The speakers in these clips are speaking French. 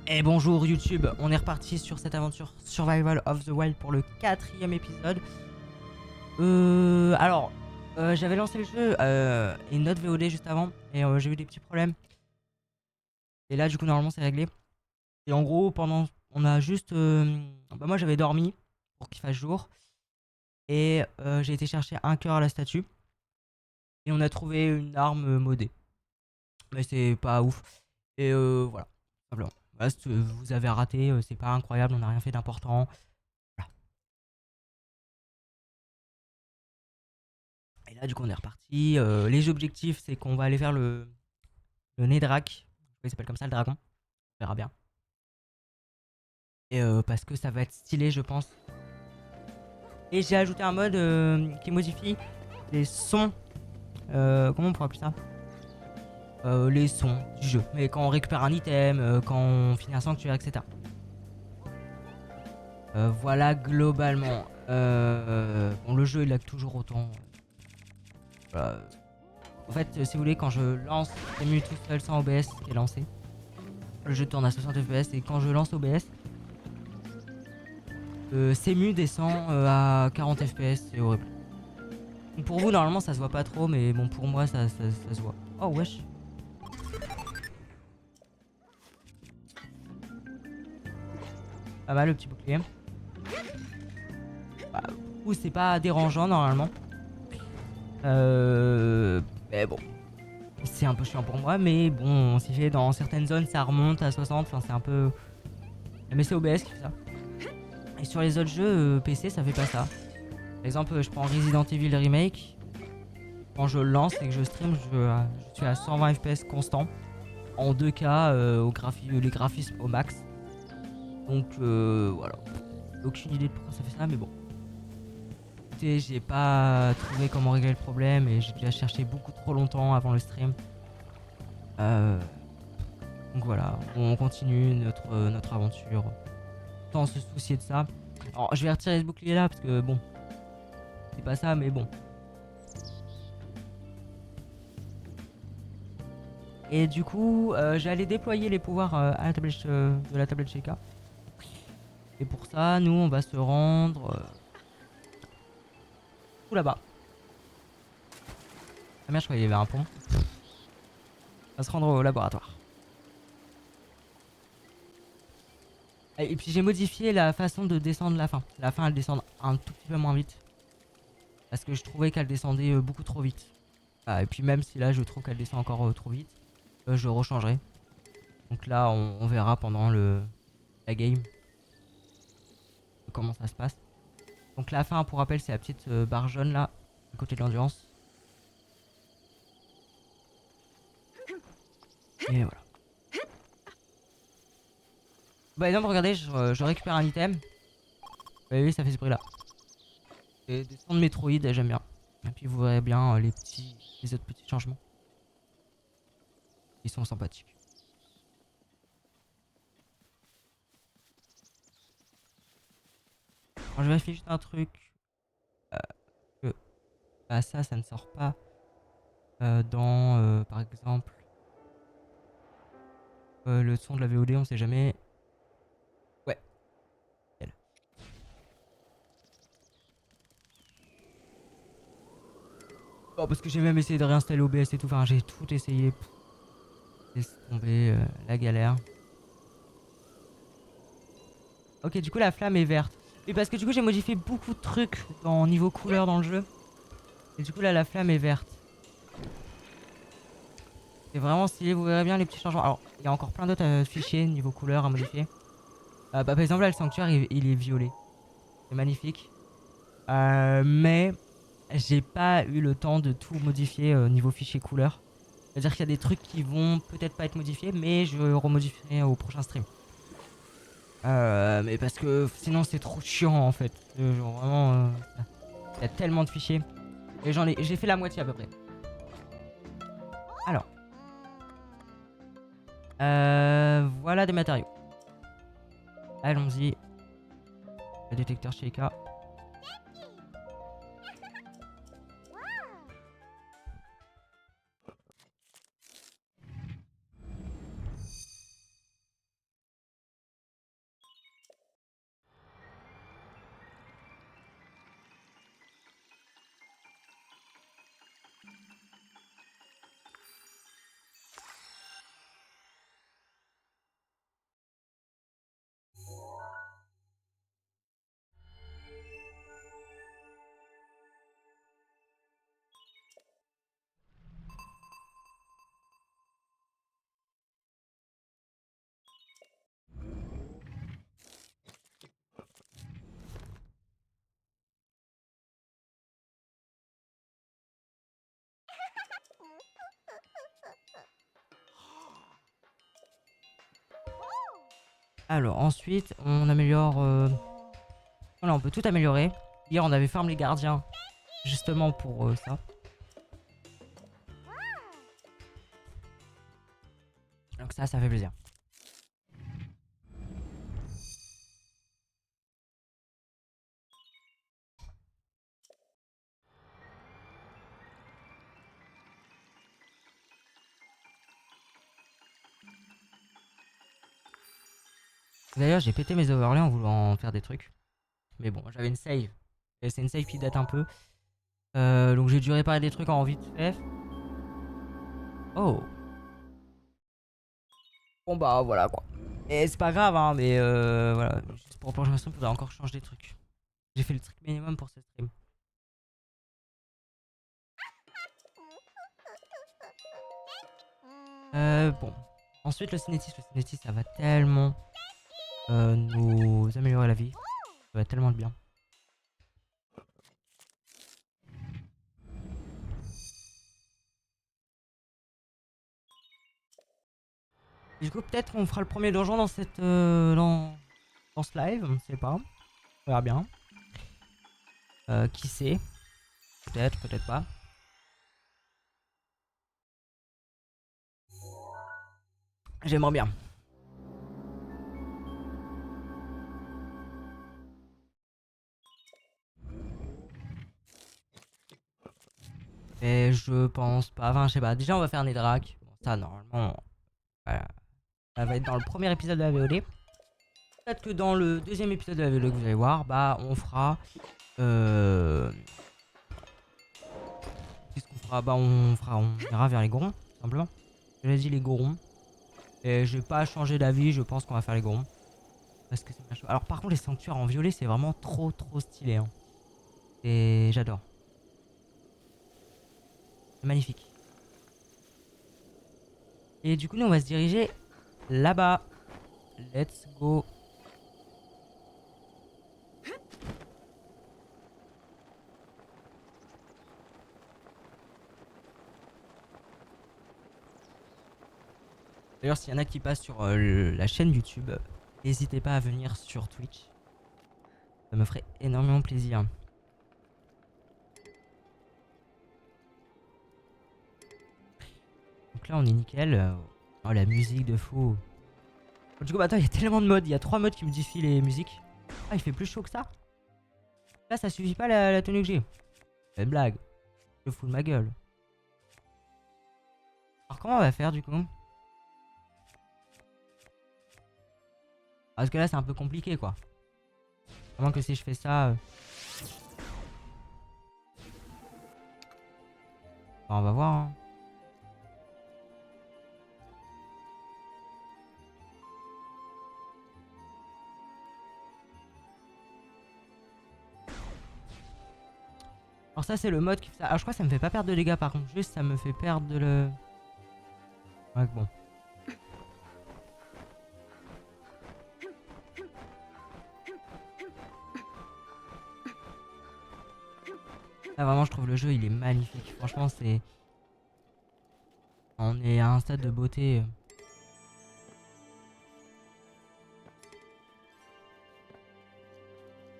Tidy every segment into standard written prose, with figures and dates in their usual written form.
Et bonjour YouTube, on est reparti sur cette aventure Survival of the Wild pour le 4e épisode. J'avais lancé le jeu et une autre VOD juste avant et j'ai eu des petits problèmes. Et là du coup normalement c'est réglé. Et en gros on a juste... moi j'avais dormi pour qu'il fasse jour. Et j'ai été chercher un cœur à la statue. Et on a trouvé une arme modée. Mais c'est pas ouf. Et voilà, simplement. Voilà, vous avez raté, c'est pas incroyable, on n'a rien fait d'important. Voilà. Et là, du coup, on est reparti. Les objectifs, c'est qu'on va aller vers le Nedrak. Il s'appelle comme ça, le dragon. On verra bien. Et parce que ça va être stylé, je pense. Et j'ai ajouté un mode qui modifie les sons. Comment on pourrait appeler ça, les sons du jeu. Mais quand on récupère un item, quand on finit un sanctuaire, etc. Voilà, globalement. Bon, le jeu, il a toujours autant. Voilà. En fait, si vous voulez, quand je lance Emu tout seul sans OBS qui est lancé, le jeu tourne à 60 FPS et quand je lance OBS, CMU descend à 40 FPS, c'est horrible. Donc pour vous, normalement, ça se voit pas trop, mais bon, pour moi, ça se voit. Oh, wesh. Pas mal le petit bouclier. Bah, du coup, c'est pas dérangeant normalement. Mais bon, c'est un peu chiant pour moi, mais bon, si j'ai dans certaines zones, ça remonte à 60, enfin, c'est un peu. Mais c'est OBS qui fait ça. Et sur les autres jeux PC, ça fait pas ça. Par exemple, je prends Resident Evil Remake. Quand je le lance et que je stream, je suis à 120 FPS constant. En 2K, les graphismes au max. Donc voilà. Aucune idée de pourquoi ça fait ça, mais bon. Écoutez, j'ai pas trouvé comment régler le problème et j'ai déjà cherché beaucoup trop longtemps avant le stream. Donc voilà, on continue notre aventure sans se soucier de ça. Alors je vais retirer ce bouclier là parce que bon, c'est pas ça, mais bon. Et du coup, j'allais déployer les pouvoirs à la tablette, de la tablette Sheikah. Et pour ça, nous, on va se rendre tout là-bas. Ah merde, je croyais qu'il y avait un pont. On va se rendre au laboratoire. Et puis j'ai modifié la façon de descendre la fin. La fin, elle descend un tout petit peu moins vite. Parce que je trouvais qu'elle descendait beaucoup trop vite. Ah, et puis même si là, je trouve qu'elle descend encore trop vite, je rechangerai. Donc là, on verra pendant la game comment ça se passe. Donc la fin, pour rappel, c'est la petite barre jaune là, à côté de l'endurance. Et voilà. Par exemple, regardez, je récupère un item. Vous voyez, ça fait ce bruit là. Et des sons de Metroid, j'aime bien. Et puis vous verrez bien les autres petits changements. Ils sont sympathiques. Alors, je vérifie juste un truc. euh, que bah, ça ne sort pas dans, par exemple, le son de la VOD, on sait jamais. Ouais. Elle. Oh, parce que j'ai même essayé de réinstaller OBS et tout. Enfin, j'ai tout essayé. Laisse tomber la galère. Ok, du coup, la flamme est verte. Et parce que du coup, j'ai modifié beaucoup de trucs dans niveau couleur dans le jeu. Et du coup, là, la flamme est verte. C'est vraiment stylé, vous verrez bien les petits changements. Alors, il y a encore plein d'autres fichiers niveau couleur à modifier. Par exemple, là, le sanctuaire, il est violet. C'est magnifique. Mais j'ai pas eu le temps de tout modifier niveau fichier couleur. C'est-à-dire qu'il y a des trucs qui vont peut-être pas être modifiés, mais je remodifierai au prochain stream. Mais parce que sinon, c'est trop chiant en fait. Genre vraiment, il y a tellement de fichiers. Et j'ai fait la moitié à peu près. Alors, voilà des matériaux. Allons-y. Le détecteur Sheikah. Alors ensuite, on améliore... Voilà, on peut tout améliorer. Hier, on avait farm les gardiens, justement pour ça. Donc ça fait plaisir. D'ailleurs, j'ai pété mes overlays en voulant faire des trucs. Mais bon, j'avais une save. Et c'est une save qui date un peu. Donc j'ai dû réparer des trucs en vite fait. Oh. Bon bah voilà quoi. Et c'est pas grave hein, mais voilà. Juste pour prochain stream, il faudrait encore changer des trucs. J'ai fait le truc minimum pour ce stream. Bon. Ensuite le cinétis. Le cinétis ça va tellement nous améliorer la vie. Ça va tellement de bien. Du coup peut-être on fera le premier donjon dans cette dans ce live, on ne sait pas. On verra bien. Qui sait? Peut-être, peut-être pas. J'aimerais bien. Mais je pense pas. Enfin, je sais pas. Déjà, on va faire Nedrak. Bon, ça, normalement, voilà. Ça va être dans le premier épisode de la VOD. Peut-être que dans le deuxième épisode de la VOD que vous allez voir, bah, on fera. Qu'est-ce qu'on fera? Bah, on ira vers les Gorons, tout simplement. J'ai dit les Gorons. Et je vais pas changer d'avis. Je pense qu'on va faire les Gorons. Parce que c'est bien chaud. Alors, par contre, les sanctuaires en violet, c'est vraiment trop, trop stylé. Hein. Et j'adore. C'est magnifique. Et du coup, nous, on va se diriger là-bas. Let's go. D'ailleurs, s'il y en a qui passent sur la chaîne YouTube, n'hésitez pas à venir sur Twitch. Ça me ferait énormément plaisir. Donc là, on est nickel. Oh, la musique de fou. Du coup, bah, attends, il y a tellement de modes. Il y a 3 modes qui modifient les musiques. Ah, il fait plus chaud que ça? Là, ça suffit pas la tenue que j'ai. C'est une blague. Je fous de ma gueule. Alors, comment on va faire du coup? Parce que là, c'est un peu compliqué quoi. À moins que si je fais ça. Bah, on va voir. Hein. Alors, ça, c'est le mode qui fait ça. Alors, je crois que ça me fait pas perdre de dégâts par contre. Juste, ça me fait perdre de le. Ouais, bon. Là, vraiment, je trouve le jeu, il est magnifique. Franchement, c'est. On est à un stade de beauté.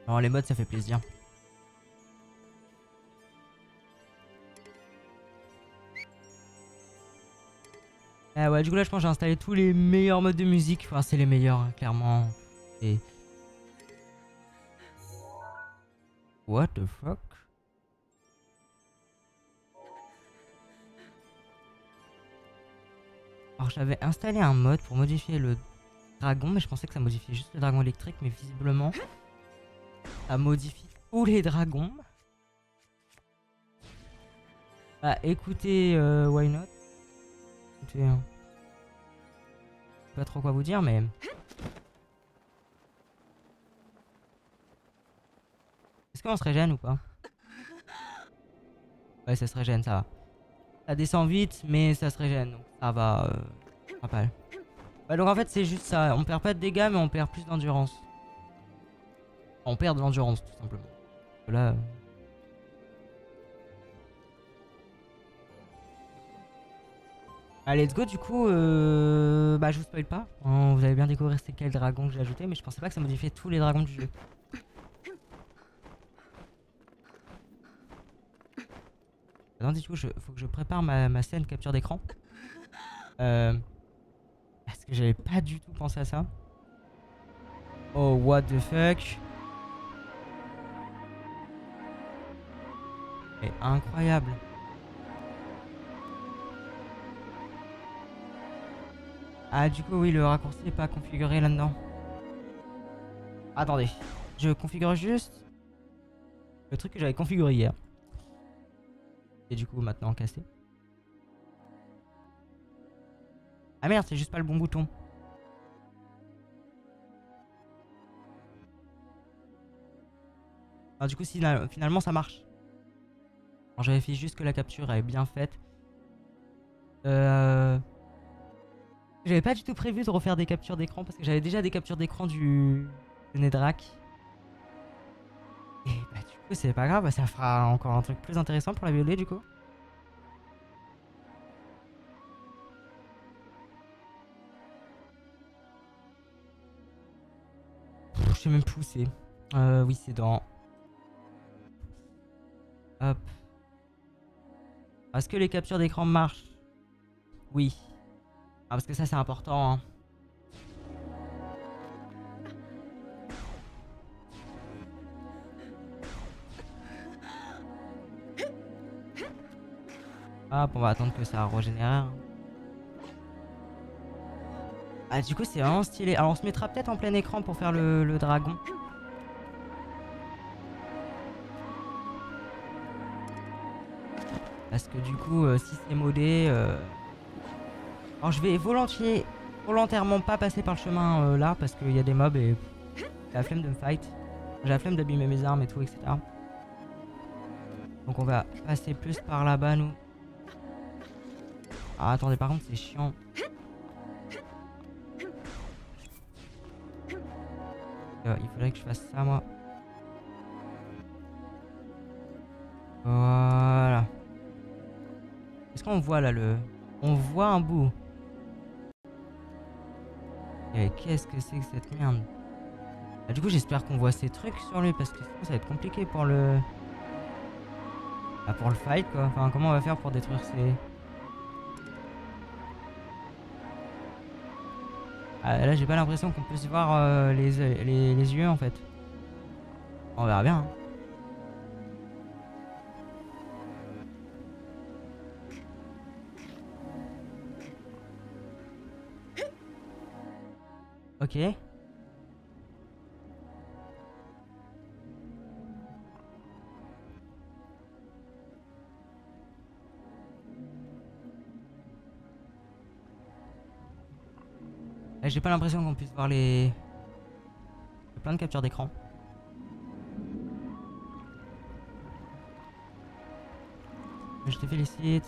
Alors, les modes, ça fait plaisir. Ah ouais, du coup, là, je pense que j'ai installé tous les meilleurs modes de musique. Enfin, c'est les meilleurs, hein, clairement. Et. What the fuck? Alors, j'avais installé un mode pour modifier le dragon, mais je pensais que ça modifiait juste le dragon électrique, mais visiblement, ça modifie tous les dragons. Bah, écoutez, why not? Écoutez, hein. Je sais pas trop quoi vous dire, mais. Est-ce qu'on se régène ou pas? Ouais, ça se régène, ça va. Ça descend vite, mais ça se régène, donc ça va. Pas mal. Bah, donc en fait, c'est juste ça. On perd pas de dégâts, mais on perd plus d'endurance. On perd de l'endurance, tout simplement. Là. Allez, let's go, du coup, bah je vous spoil pas. Vous avez bien découvert c'est quel dragon que j'ai ajouté, mais je pensais pas que ça modifiait tous les dragons du jeu. Attends, du coup, faut que je prépare ma scène capture d'écran. Parce que j'avais pas du tout pensé à ça. Oh, what the fuck. C'est incroyable. Ah, du coup, oui, le raccourci n'est pas configuré là-dedans. Attendez, je configure juste le truc que j'avais configuré hier. Et du coup, maintenant cassé. Ah merde, c'est juste pas le bon bouton. Alors, du coup, finalement, ça marche. Alors, j'avais fait juste que la capture est bien faite. J'avais pas du tout prévu de refaire des captures d'écran parce que j'avais déjà des captures d'écran du Netherrack. Et bah du coup c'est pas grave, bah, ça fera encore un truc plus intéressant pour la violer du coup. Je sais même plus où c'est. Oui c'est dans... Hop. Est-ce que les captures d'écran marchent? Oui. Ah, parce que ça c'est important hein. Hop, on va attendre que ça régénère. Ah du coup c'est vraiment stylé. Alors on se mettra peut-être en plein écran pour faire le dragon. Parce que du coup si c'est modé... Alors je vais volontairement pas passer par le chemin là parce qu'il y a des mobs et j'ai la flemme de me fight. J'ai la flemme d'abîmer mes armes et tout, etc. Donc on va passer plus par là-bas nous. Ah attendez, par contre c'est chiant. Il faudrait que je fasse ça moi. Voilà. Est-ce qu'on voit là le... On voit un bout. Et qu'est-ce que c'est que cette merde? Ah, du coup j'espère qu'on voit ces trucs sur lui parce que sinon ça va être compliqué pour le... Ah, pour le fight quoi. Enfin comment on va faire pour détruire ces... Ah, là j'ai pas l'impression qu'on puisse voir les yeux en fait. On verra bien. Hein. Ok. Là j'ai pas l'impression qu'on puisse voir les... J'ai plein de captures d'écran. Je te félicite.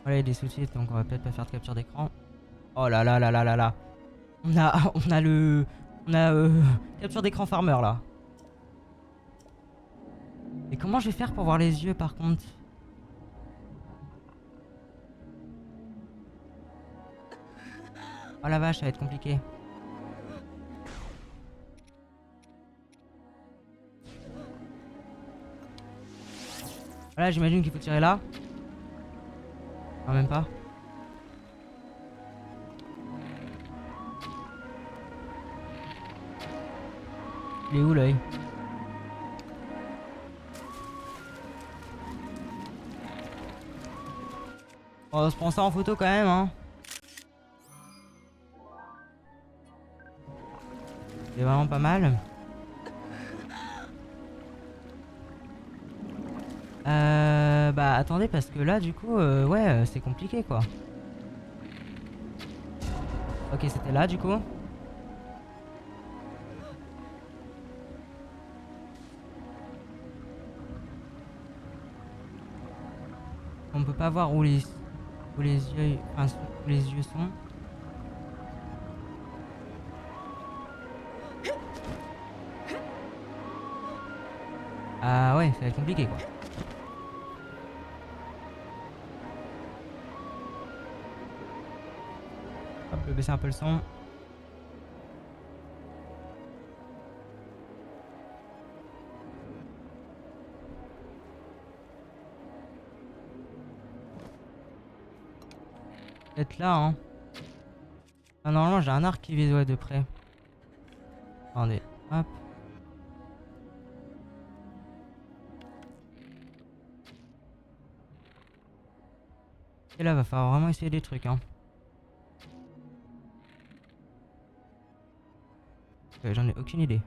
Voilà, il y a des sous-titres, donc on va peut-être pas faire de capture d'écran. Oh là là là là là là. On a le... On a capture d'écran farmer là. Et comment je vais faire pour voir les yeux par contre? Oh la vache, ça va être compliqué. Voilà, j'imagine qu'il faut tirer là. Non, même pas. Il est où l'œil? On se prend ça en photo quand même, hein. C'est vraiment pas mal. Bah attendez parce que là du coup ouais c'est compliqué quoi. Ok c'était là du coup. On peut pas voir où les yeux, enfin, où les yeux sont. Ah ouais, ça va être compliqué quoi. Hop, je vais baisser un peu le son. Peut-être là, hein. Ah, normalement, j'ai un arc qui vise ouais, de près. Attendez, hop. Et là, va falloir vraiment essayer des trucs, hein. J'en ai aucune idée.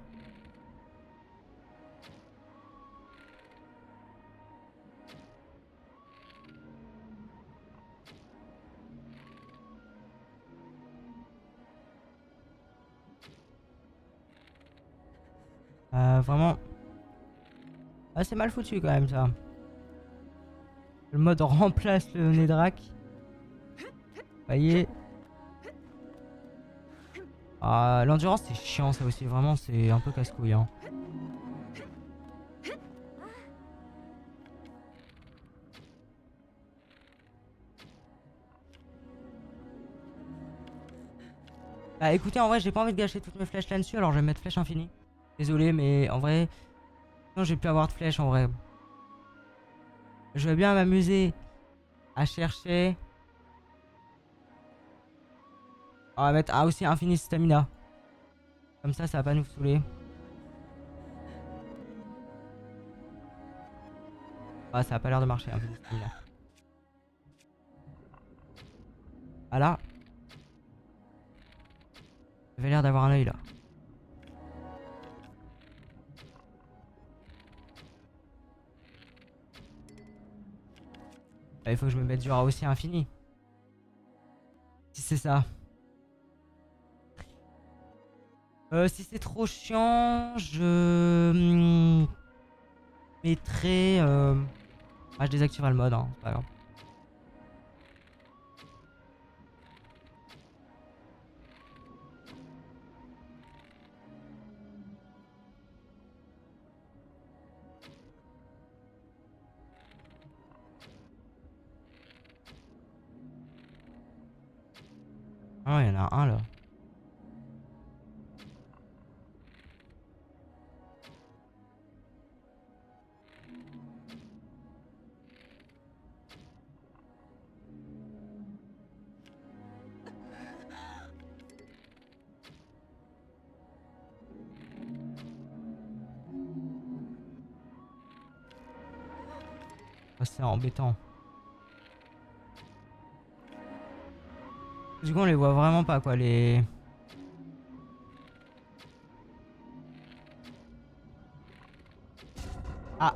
Vraiment. Ah, c'est mal foutu quand même ça. Le mode remplace le Nedrak. Vous voyez. Ah, l'endurance c'est chiant ça aussi. Vraiment, c'est un peu casse-couille. Hein. Bah écoutez, en vrai, j'ai pas envie de gâcher toutes mes flèches là-dessus. Alors je vais mettre flèche infinie. Désolé, mais en vrai. Non, j'ai plus avoir de flèches en vrai. Je vais bien m'amuser à chercher. On va mettre aussi infini stamina. Comme ça va pas nous saouler. Ah, ça a pas l'air de marcher, infini stamina. Ah là. Ça avait l'air d'avoir un œil là. Ah, il faut que je me mette du aussi infini. Si c'est ça. Si c'est trop chiant, je mettrai. Ah, je désactiverai le mode, hein, c'est pas grave. Ah, il y en a un là. Oh, c'est embêtant. Du coup, on les voit vraiment pas quoi, les. Ah!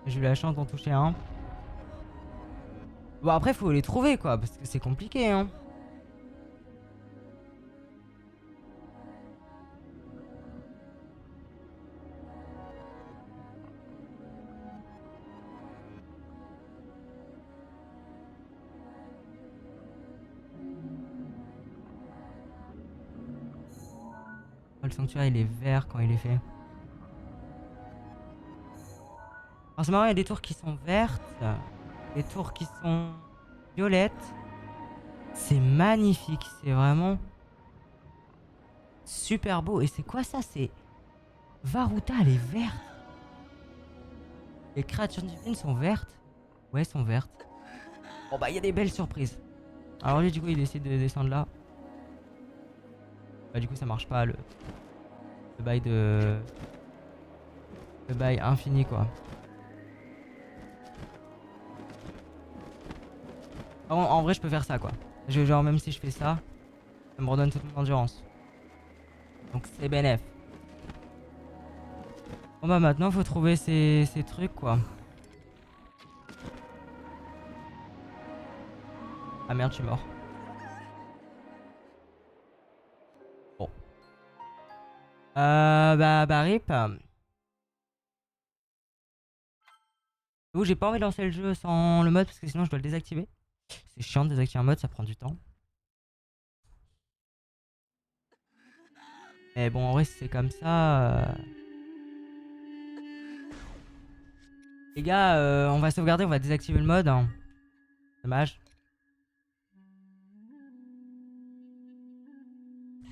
J'ai eu la chance d'en toucher un. Bon, après, faut les trouver quoi, parce que c'est compliqué, hein. Oh, le sanctuaire il est vert quand il est fait. Alors, c'est marrant, il y a des tours qui sont vertes, des tours qui sont violettes. C'est magnifique, c'est vraiment super beau. Et c'est quoi ça? C'est Varuta, elle est verte. Les créatures divines sont vertes. Ouais, elles sont vertes. Bon bah, il y a des belles surprises. Alors lui, du coup, il décide de descendre là. Bah, du coup, ça marche pas le bail de. Le bail infini, quoi. En vrai, je peux faire ça, quoi. Genre, même si je fais ça, ça me redonne toute mon endurance. Donc, c'est bénef. Bon, bah, maintenant, faut trouver ces trucs, quoi. Ah merde, je suis mort. Bon. Bah, rip. J'avoue, j'ai pas envie de lancer le jeu sans le mode parce que sinon je dois le désactiver. C'est chiant de désactiver un mode, ça prend du temps. Mais bon, en vrai, si c'est comme ça. Les gars, on va sauvegarder, on va désactiver le mode, hein. Dommage.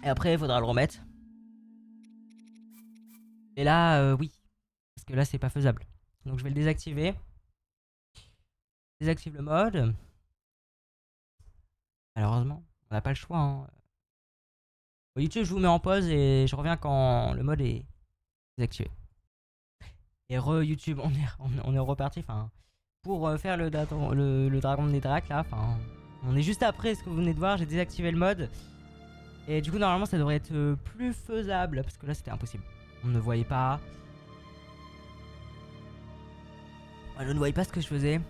Et après, il faudra le remettre. Et là, oui. Parce que là, c'est pas faisable. Donc je vais le désactiver. Désactive le mode. Malheureusement, on n'a pas le choix, hein. Bon, YouTube, je vous mets en pause et je reviens quand le mode est désactivé. Et YouTube, on est reparti. Enfin, pour faire le dragon de Netherrack là. Enfin, on est juste après ce que vous venez de voir. J'ai désactivé le mode. Et du coup, normalement, ça devrait être plus faisable. Parce que là, c'était impossible. On ne voyait pas. Je ne voyais pas ce que je faisais.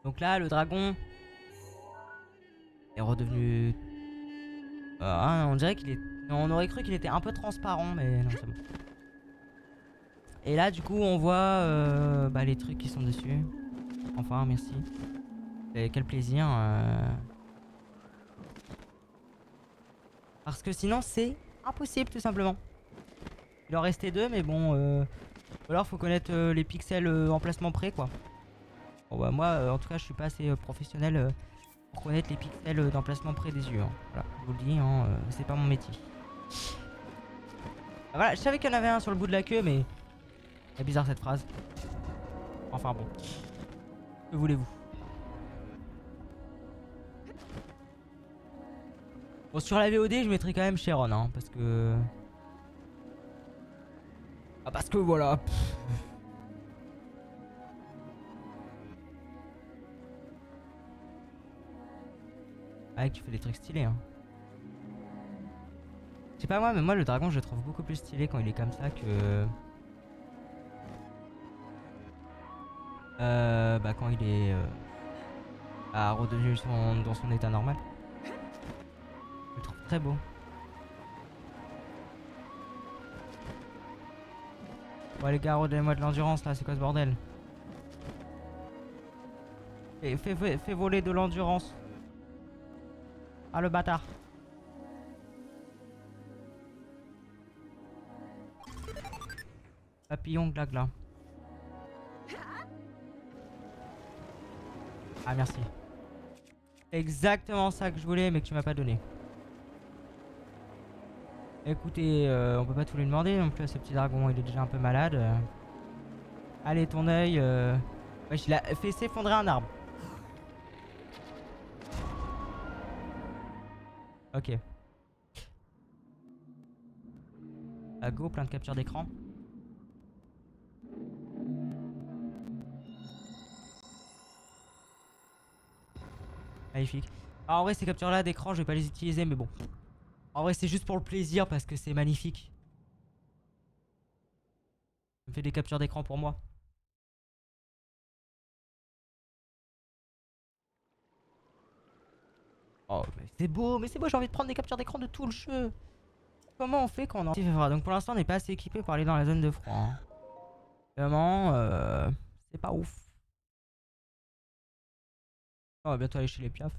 Donc là, le dragon est redevenu. On dirait qu'il est. On aurait cru qu'il était un peu transparent, mais non, c'est bon. Et là, du coup, on voit les trucs qui sont dessus. Enfin, merci. Et quel plaisir. Parce que sinon, c'est impossible, tout simplement. Il en restait deux, mais bon. Ou alors, faut connaître les pixels emplacement près, quoi. Bon, bah, moi, en tout cas, je suis pas assez professionnel pour connaître les pixels d'emplacement près des yeux, hein. Voilà, je vous le dis, hein, c'est pas mon métier. Voilà, je savais qu'il y en avait un sur le bout de la queue, mais c'est bizarre cette phrase. Enfin bon, que voulez-vous? Bon, sur la VOD, je mettrai quand même Sharon, hein, parce que... Ah, parce que voilà. Ah, tu fais des trucs stylés, hein. Je sais pas moi, mais moi, le dragon, je le trouve beaucoup plus stylé quand il est comme ça que... quand il est... redevenu dans son état normal. Je le trouve très beau. Bon les gars, redonnez-moi de l'endurance là, c'est quoi ce bordel? Fais voler de l'endurance. Ah le bâtard. Papillon glagla. Ah merci. Exactement ça que je voulais mais que tu m'as pas donné. Écoutez, on peut pas tout lui demander non plus à ce petit dragon, il est déjà un peu malade. Allez ton œil. Wesh, il a fait s'effondrer un arbre. Ok. Go, plein de captures d'écran. Magnifique. Alors, en vrai, ces captures là d'écran, je vais pas les utiliser, mais bon. En vrai, c'est juste pour le plaisir parce que c'est magnifique. Je me fais des captures d'écran pour moi. Oh, mais c'est beau, j'ai envie de prendre des captures d'écran de tout le jeu. Comment on fait quand on en... Donc pour l'instant, on n'est pas assez équipé pour aller dans la zone de froid, hein. Vraiment, c'est pas ouf. On va bientôt aller chez les piafs.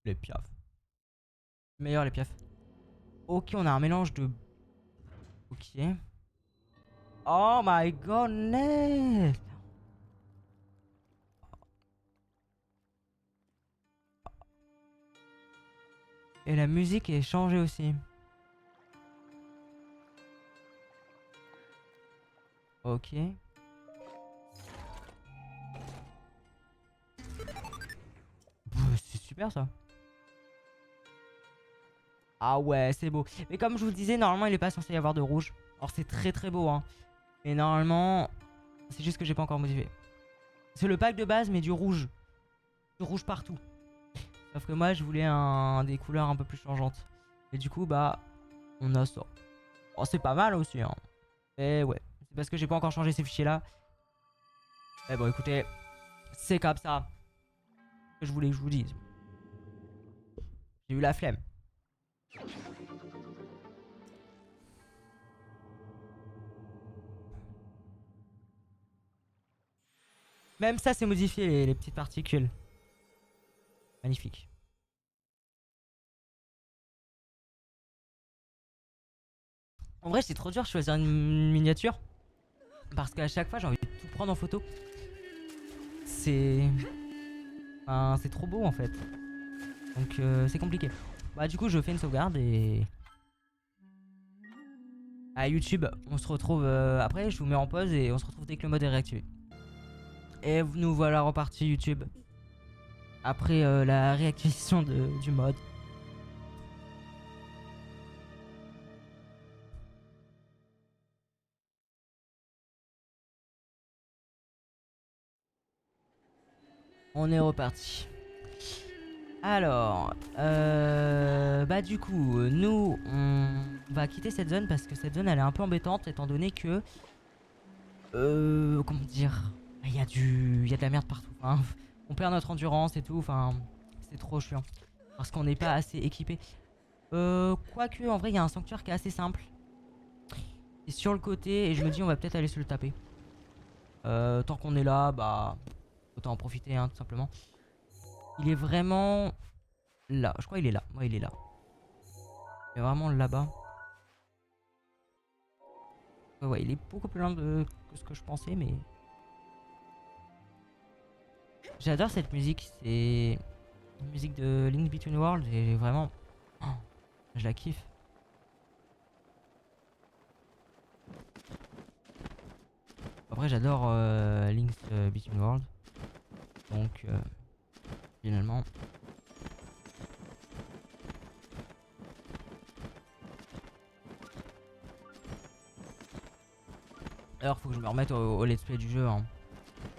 Les piafs. Meilleur les piafs. Ok, on a un mélange de... Ok. Oh my goodness. Et la musique est changée aussi. Ok. C'est super ça. Ah ouais, c'est beau. Mais comme je vous le disais, normalement il est pas censé y avoir de rouge. Alors c'est très très beau, hein. Mais normalement, c'est juste que j'ai pas encore modifié. C'est le pack de base, mais du rouge. Du rouge partout. Sauf que moi, je voulais des couleurs un peu plus changeantes. Et du coup, bah, on a ça. Oh, c'est pas mal aussi, hein. Et ouais, c'est parce que j'ai pas encore changé ces fichiers-là. Mais bon, écoutez, c'est comme ça. Que je voulais que je vous dise. J'ai eu la flemme. Même ça, c'est modifié, les petites particules. Magnifique. En vrai, c'est trop dur de choisir une miniature. Parce qu'à chaque fois, j'ai envie de tout prendre en photo. C'est. Enfin, c'est trop beau en fait. Donc, c'est compliqué. Bah, du coup, je fais une sauvegarde et. À YouTube, on se retrouve après. Je vous mets en pause et on se retrouve dès que le mode est réactivé. Et nous voilà repartis YouTube. Après la réactivation du mode. On est reparti. Alors, bah du coup, nous, on va quitter cette zone parce que cette zone, elle est un peu embêtante étant donné que, comment dire, il y a de la merde partout. Hein. On perd notre endurance et tout. Enfin, c'est trop chiant parce qu'on n'est pas assez équipé. Quoique, en vrai, il y a un sanctuaire qui est assez simple. Et sur le côté, et je me dis, on va peut-être aller se le taper. Tant qu'on est là, bah, autant en profiter, hein, tout simplement. Il est vraiment là. Je crois qu'il est là. Ouais, il est là. Il est vraiment là-bas. Ouais, il est beaucoup plus loin que ce que je pensais, mais... J'adore cette musique. C'est une musique de Link Between Worlds et vraiment... Oh, je la kiffe. Après, j'adore Link's Between Worlds. Donc, finalement... Alors, faut que je me remette au let's play du jeu. Hein.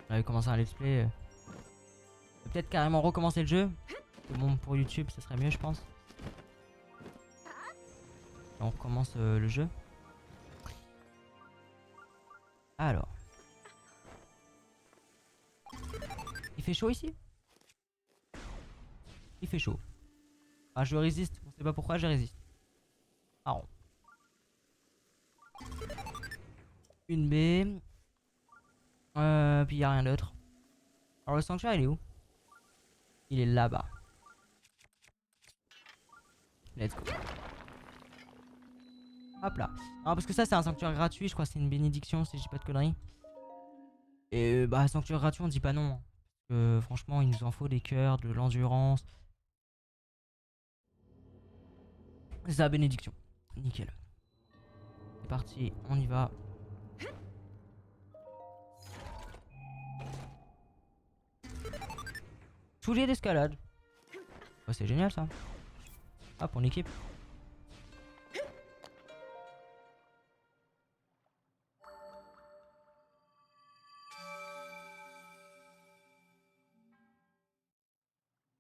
J'avais commencé un let's play. Peut-être carrément recommencer le jeu. Bon, pour YouTube, ça serait mieux, je pense. On recommence le jeu. Alors. Il fait chaud ici? Il fait chaud. Ah, je résiste. On sait pas pourquoi je résiste. Ah. Une B. Puis y a rien d'autre. Alors le sanctuaire il est où? Il est là-bas. Let's go. Hop là. Ah parce que ça c'est un sanctuaire gratuit, je crois que c'est une bénédiction si je dis pas de conneries. Et bah sanctuaire gratuit on dit pas non. Franchement il nous en faut des cœurs, de l'endurance. C'est la bénédiction. Nickel. C'est parti, on y va. Soulier d'escalade. Oh, c'est génial ça. Hop on équipe.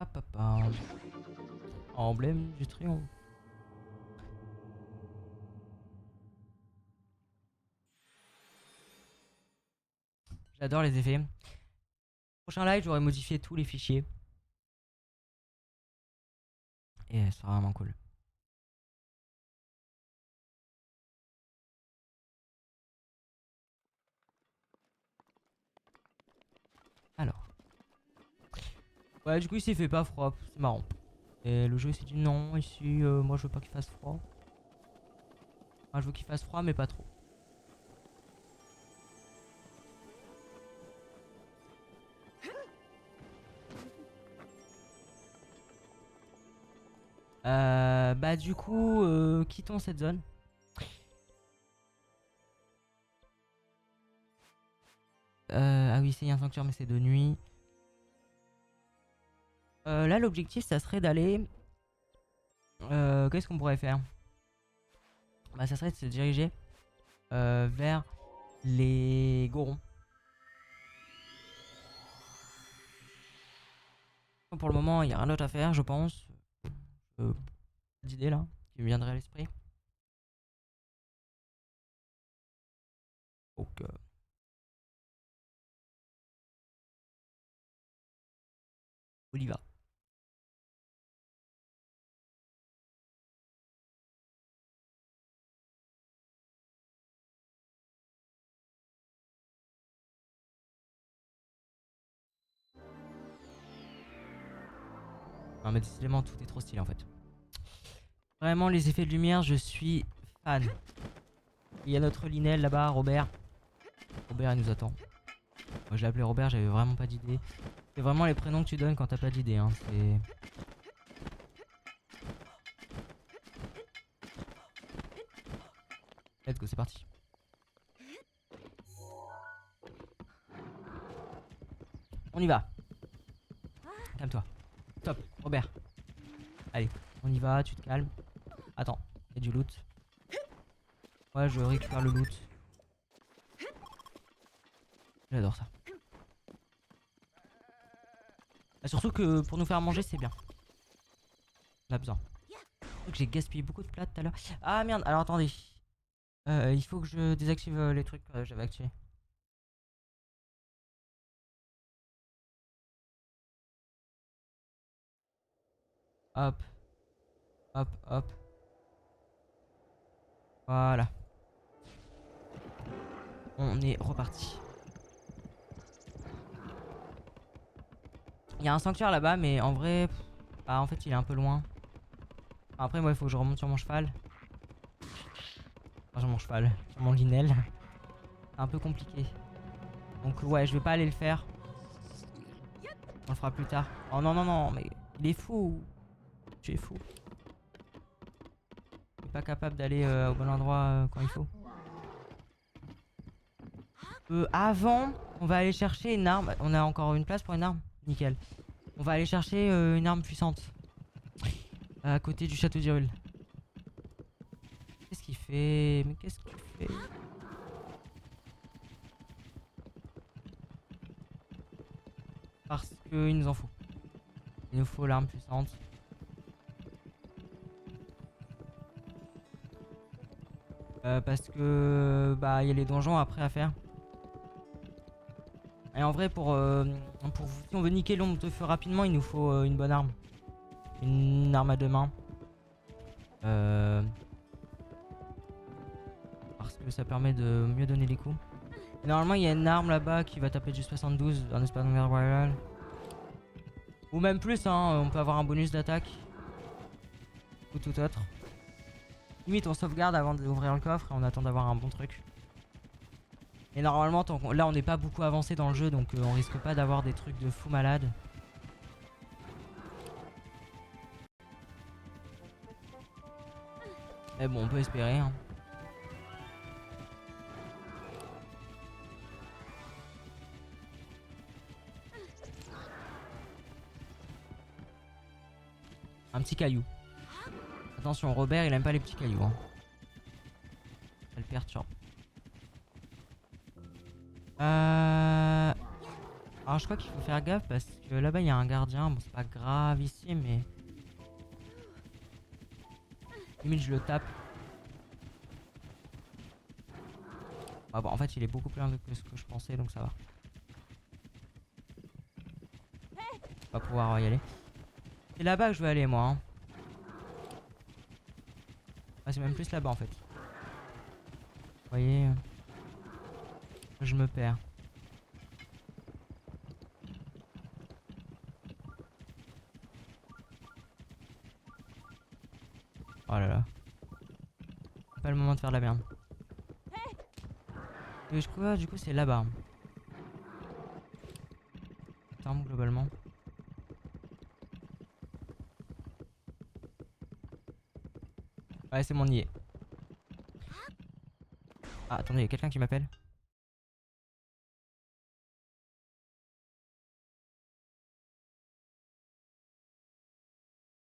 Hop hop hop. Emblème du triomphe. J'adore les effets. Prochain live j'aurais modifié tous les fichiers. Et c'est vraiment cool. Alors. Ouais, du coup, ici il fait pas froid. C'est marrant. Et le jeu s'est dit non, ici, moi je veux pas qu'il fasse froid. Enfin, je veux qu'il fasse froid, mais pas trop. Bah, du coup, quittons cette zone. Ah oui, c'est un sanctuaire, mais c'est de nuit. Là, l'objectif, ça serait d'aller. Qu'est-ce qu'on pourrait faire? Bah, ça serait de se diriger vers les Gorons. Pour le moment, il n'y a rien d'autre à faire, je pense. D'idées là, qui me viendraient à l'esprit. Donc, on y va. Non, mais décidément, tout est trop stylé en fait. Vraiment, les effets de lumière, je suis fan. Il y a notre Linel là-bas, Robert. Robert il nous attend. Moi je l'ai appelé Robert, j'avais vraiment pas d'idée. C'est vraiment les prénoms que tu donnes quand t'as pas d'idée, hein. C'est... Let's go, c'est parti. On y va. Calme-toi. Top, Robert. Allez, on y va, tu te calmes. Attends, il y a du loot. Ouais, je récupère le loot. J'adore ça. Ah, surtout que pour nous faire manger, c'est bien. On a besoin. Je crois que j'ai gaspillé beaucoup de plats tout à l'heure. Ah merde, alors attendez. Il faut que je désactive les trucs que j'avais activés. Hop. Hop, hop. Voilà. On est reparti. Il y a un sanctuaire là-bas, mais en vrai... Bah en fait il est un peu loin. Enfin, après moi il faut que je remonte sur mon cheval. Enfin sur mon cheval, sur mon linel. C'est un peu compliqué. Donc ouais, je vais pas aller le faire. On le fera plus tard. Oh non non non, mais il est fou. Tu es fou. Tu es pas capable d'aller au bon endroit quand il faut. Avant, on va aller chercher une arme. On a encore une place pour une arme. Nickel. On va aller chercher une arme puissante. À côté du château d'Hyrule. Qu'est-ce qu'il fait? Mais qu'est-ce qu'il fait? Parce qu'il nous en faut. Il nous faut l'arme puissante. Parce que bah il y a les donjons après à faire. Et en vrai si on veut niquer l'ombre de feu rapidement, il nous faut une bonne arme. Une arme à deux mains. Parce que ça permet de mieux donner les coups. Et normalement il y a une arme là-bas qui va taper du 72 en espace de guerre royale. Ou même plus hein, on peut avoir un bonus d'attaque. Ou tout autre. Limite on sauvegarde avant d'ouvrir le coffre et on attend d'avoir un bon truc. Et normalement là on n'est pas beaucoup avancé dans le jeu donc on risque pas d'avoir des trucs de fou malade. Mais bon on peut espérer hein. Un petit caillou. Attention Robert il aime pas les petits cailloux hein. Ça le perturbe. Alors je crois qu'il faut faire gaffe parce que là-bas il y a un gardien. Bon c'est pas grave ici mais... Limite je le tape. Ah bon en fait il est beaucoup plus loin que ce que je pensais donc ça va. On va pouvoir y aller. C'est là-bas que je veux aller moi hein. Ah, c'est même plus là-bas en fait. Vous voyez, je me perds. Oh là là. Pas le moment de faire de la merde. Et je crois du coup c'est là-bas. Attends, globalement. Ouais c'est mon y est. Ah attendez, il y a quelqu'un qui m'appelle.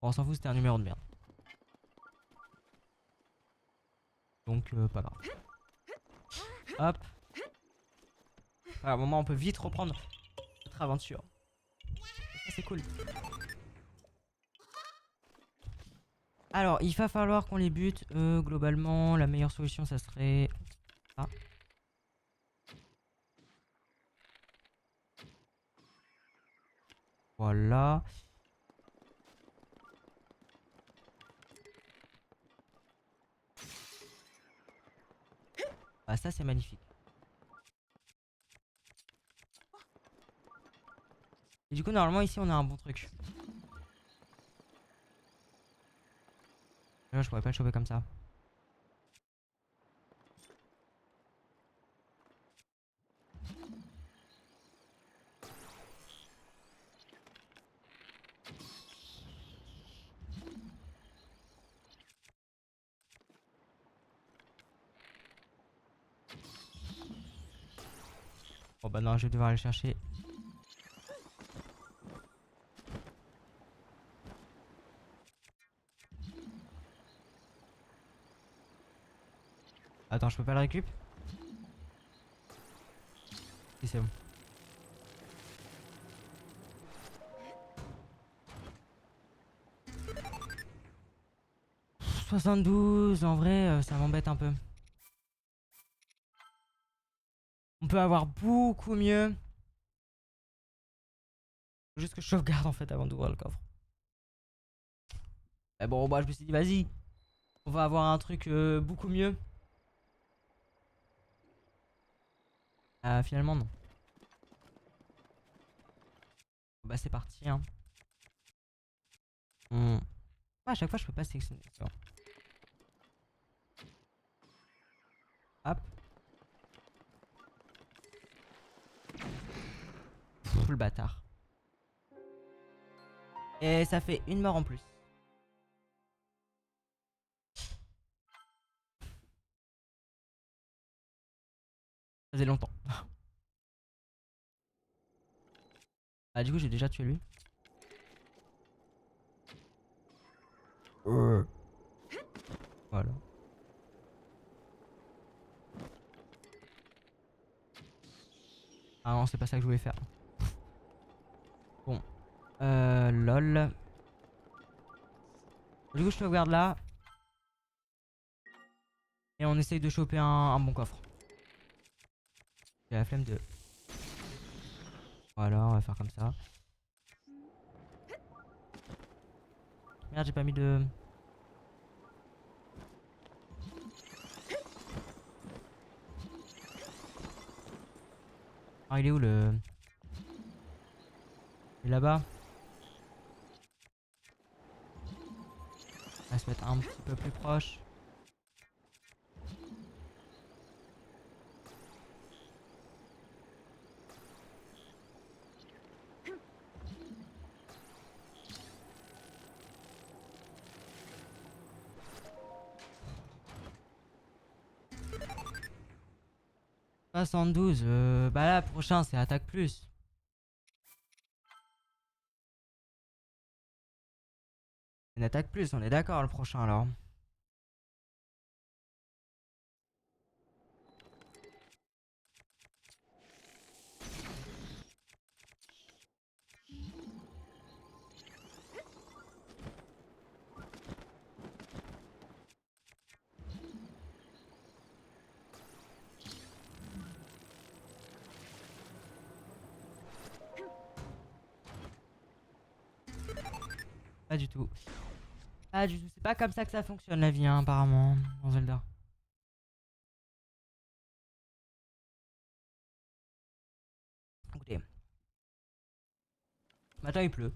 Bon, on s'en fout, c'était un numéro de merde. Donc pas grave. Hop. À un moment on peut vite reprendre notre aventure. Ça c'est cool. Alors il va falloir qu'on les bute. Globalement la meilleure solution ça serait... Ah. Voilà. Ah ça c'est magnifique. Et du coup normalement ici on a un bon truc. Là je pourrais pas le choper comme ça. Bon bah non, je vais devoir aller chercher. Attends, je peux pas le récup? Si, c'est bon. Pff, 72, en vrai, ça m'embête un peu. On peut avoir beaucoup mieux. Faut juste que je sauvegarde en fait avant d'ouvrir le coffre. Mais bon, bah je me suis dit, vas-y. On va avoir un truc beaucoup mieux. Finalement, non. Bah c'est parti, hein. À chaque fois, je peux pas sélectionner. Hop. Pff, le bâtard. Et ça fait une mort en plus. Ça faisait longtemps. Ah, du coup, j'ai déjà tué lui. Voilà. Ah non, c'est pas ça que je voulais faire. Bon. Lol. Du coup, je sauvegarde là. Et on essaye de choper un bon coffre. J'ai la flemme de... Voilà, on va faire comme ça. Merde, j'ai pas mis de... Ah, il est où le... Il est là-bas. On va se mettre un petit peu plus proche. « 72, bah là, prochain, c'est attaque plus. Une attaque plus, on est d'accord, le prochain, alors. Pas du tout. Ah, du tout. C'est pas comme ça que ça fonctionne, la vie, hein, apparemment, dans Zelda. Écoutez. Maintenant, il pleut.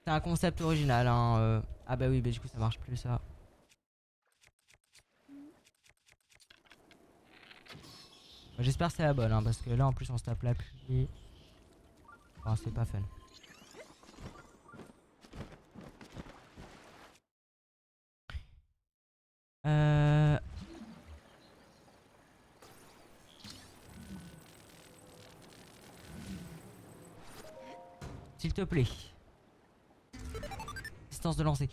C'est un concept original, hein. Ah bah oui, bah du coup, ça marche plus, ça. Bah, j'espère que c'est la bonne, hein, parce que là, en plus, on se tape la pluie. Enfin, c'est pas fun. Euh... S'il te plaît. Distance de lancer.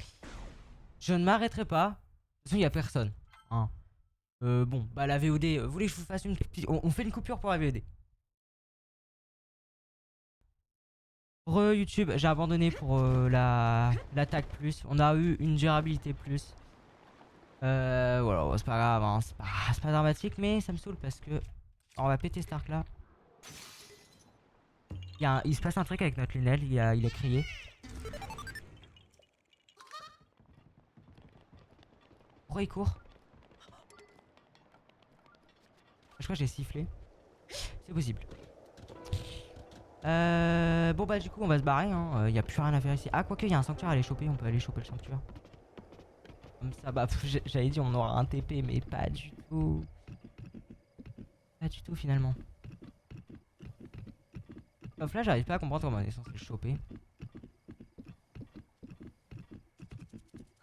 Je ne m'arrêterai pas. De toute façon, il n'y a personne. Hein. Bon, bah la VOD. Vous voulez que je vous fasse une petite... On fait une coupure pour la VOD. Re YouTube, j'ai abandonné pour l'attaque plus. On a eu une durabilité plus. Voilà, c'est pas grave, hein, c'est pas dramatique, mais ça me saoule parce que... On va péter Stark là. Il se passe un truc avec notre lunelle, il a crié. Pourquoi il court? Je crois que j'ai sifflé. C'est possible. Bon bah du coup on va se barrer, hein. Y a plus rien à faire ici. Ah quoique il y a un sanctuaire à aller choper, on peut aller choper le sanctuaire. Comme ça bah j'allais dire on aura un TP mais pas du tout. Pas du tout finalement. Sauf là j'arrive pas à comprendre comment on est censé le choper.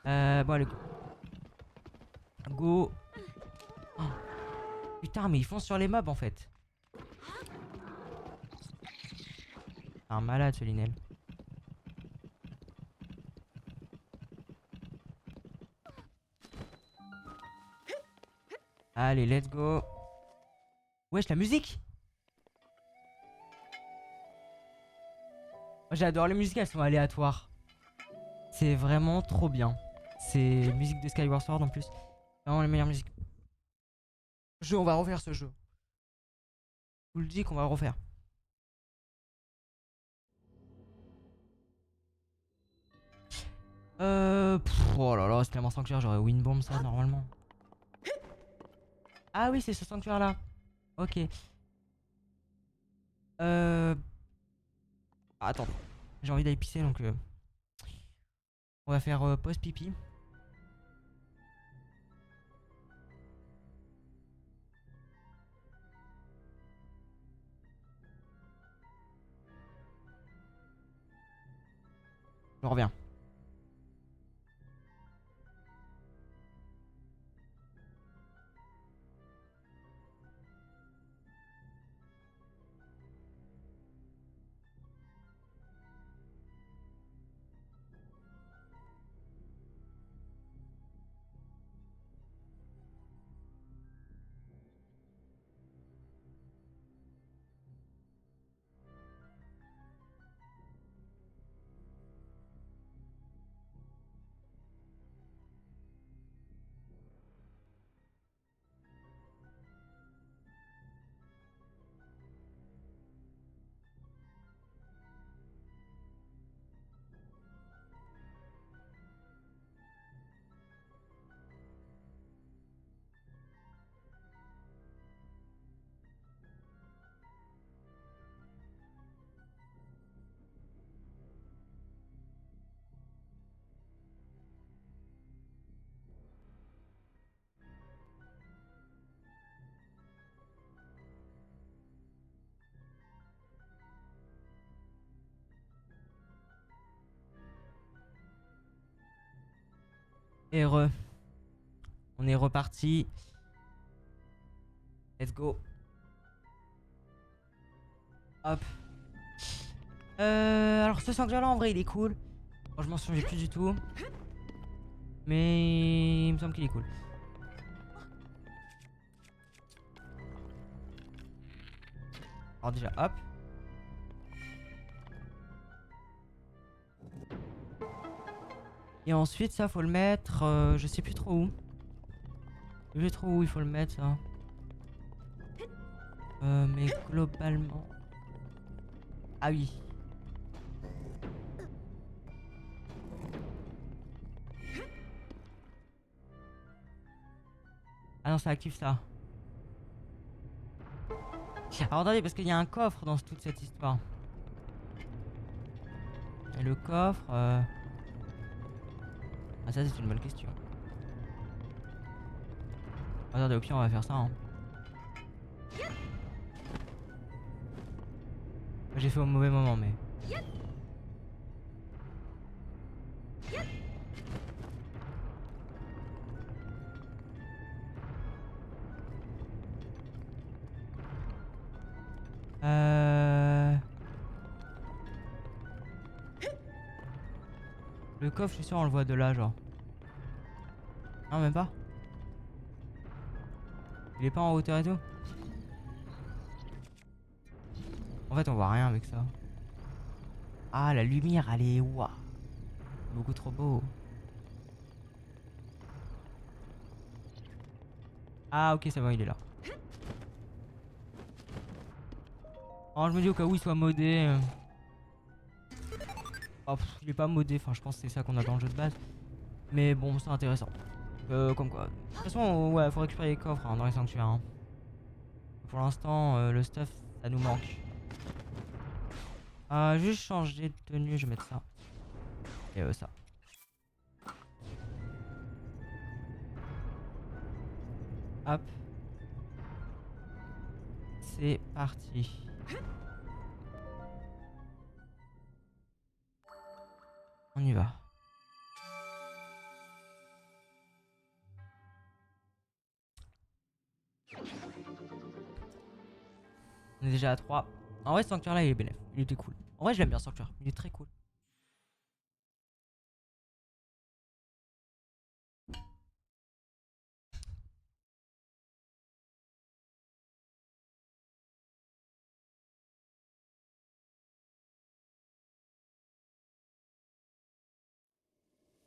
Bon allez go. Go. Oh. Putain mais ils foncent sur les mobs en fait. un malade ce Linel. Allez, let's go. Wesh, la musique! Moi j'adore les musiques, elles sont aléatoires. C'est vraiment trop bien. C'est musique de Skyward Sword en plus. Vraiment les meilleures musiques. Jeu, on va refaire ce jeu. Je vous le dis qu'on va le refaire. Oh là là, c'est tellement sanctuaire, j'aurais Windbomb ça normalement. Ah oui, c'est ce sanctuaire là. Ok. Attends. J'ai envie d'aller pisser donc on va faire pause pipi. Je reviens. Et on est reparti. Let's go. Hop. Alors ce sanctuaire là en vrai il est cool. Moi je m'en souviens plus du tout. Mais il me semble qu'il est cool. Alors déjà hop. Et ensuite ça faut le mettre je sais plus trop où. Je sais trop où il faut le mettre ça. Mais globalement. Ah oui. Ah non ça active ça. Alors attendez parce qu'il y a un coffre dans toute cette histoire. Et le coffre Ah ça c'est une bonne question. Attendez au pire on va faire ça hein. J'ai fait au mauvais moment mais... Le coffre je suis sûr on le voit de là genre. Non même pas. Il est pas en hauteur et tout. En fait on voit rien avec ça. Ah la lumière elle est... Waouh. Beaucoup trop beau. Ah ok ça va il est là. Oh je me dis au cas où il soit modé. Oh, il est pas modé, enfin je pense que c'est ça qu'on a dans le jeu de base. Mais bon c'est intéressant. Comme quoi. De toute façon ouais faut récupérer les coffres hein, dans les sanctuaires. Hein. Pour l'instant le stuff ça nous manque. Juste changer de tenue, je vais mettre ça. Et ça. Hop. C'est parti. On y va. On est déjà à 3. En vrai ce sanctuaire là il est bénéf. Il était cool. En vrai, je l'aime bien Sanctuaire. Il est très cool.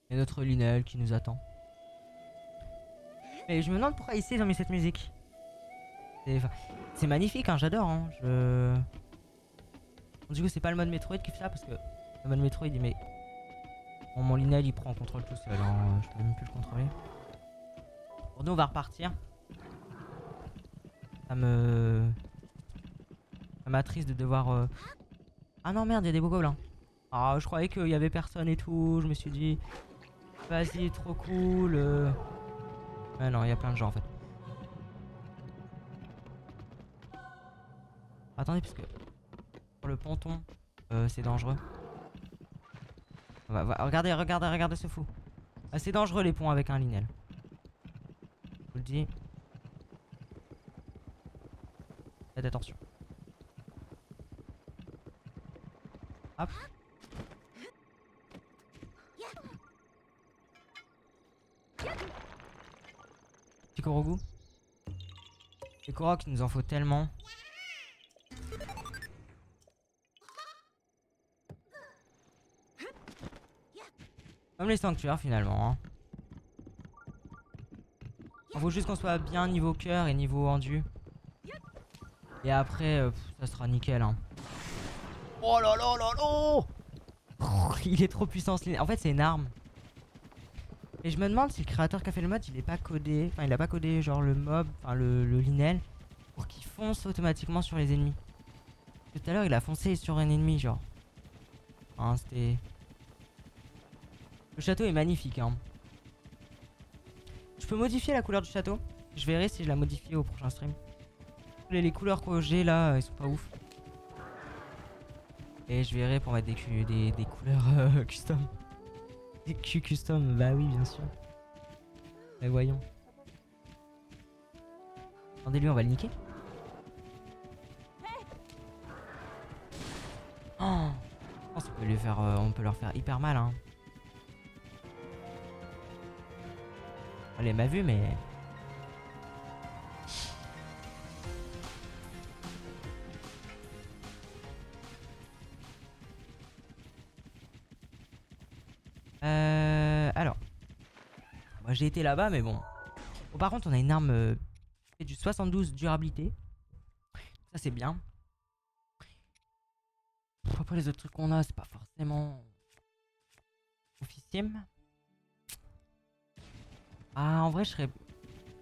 Et notre Linel qui nous attend. Mais je me demande pourquoi ici ils ont mis cette musique. C'est magnifique, hein, j'adore. Hein. Bon, du coup, c'est pas le mode Metroid qui fait ça parce que le mode Metroid, il met. Bon, mon Linel il prend contrôle tout seul. Hein. Je peux même plus le contrôler. Bon, nous on va repartir. Ça me. Ça m'attriste de devoir. Ah non, merde, il y a des beaux gobelins. Ah, je croyais qu'il y avait personne et tout. Je me suis dit. Vas-y, trop cool. Ouais, non, il y a plein de gens en fait. Attendez, parce que pour le ponton, c'est dangereux. Regardez, regardez, regardez ce fou. Ah, c'est dangereux les ponts avec un Linel. Je vous le dis. Faites attention. Hop. Petit Korogu. Les Korok, il nous en faut tellement. Comme les sanctuaires finalement. Hein. Il faut juste qu'on soit bien niveau cœur et niveau endu. Et après, ça sera nickel. Hein. Oh là là là là oh, il est trop puissant ce Linel. En fait, c'est une arme. Et je me demande si le créateur qui a fait le mode, il est pas codé. Enfin, il a pas codé genre le mob, enfin le Linel, pour qu'il fonce automatiquement sur les ennemis. Tout à l'heure, il a foncé sur un ennemi, genre. Hein, c'était. Le château est magnifique, hein. Je peux modifier la couleur du château. Je verrai si je la modifie au prochain stream. Les couleurs que j'ai là, elles sont pas ouf. Et je verrai pour mettre des couleurs custom. Des Q custom, bah oui, bien sûr. Mais voyons. Attendez, lui, on va le niquer. Oh, je pense qu'on peut lui faire, on peut leur faire hyper mal, hein. Elle m'a vu, mais. Alors. Moi j'ai été là-bas, mais bon. Bon, par contre, on a une arme qui fait du 72 durabilité. Ça, c'est bien. Après, les autres trucs qu'on a, c'est pas forcément officiel. Ah, en vrai, je serais.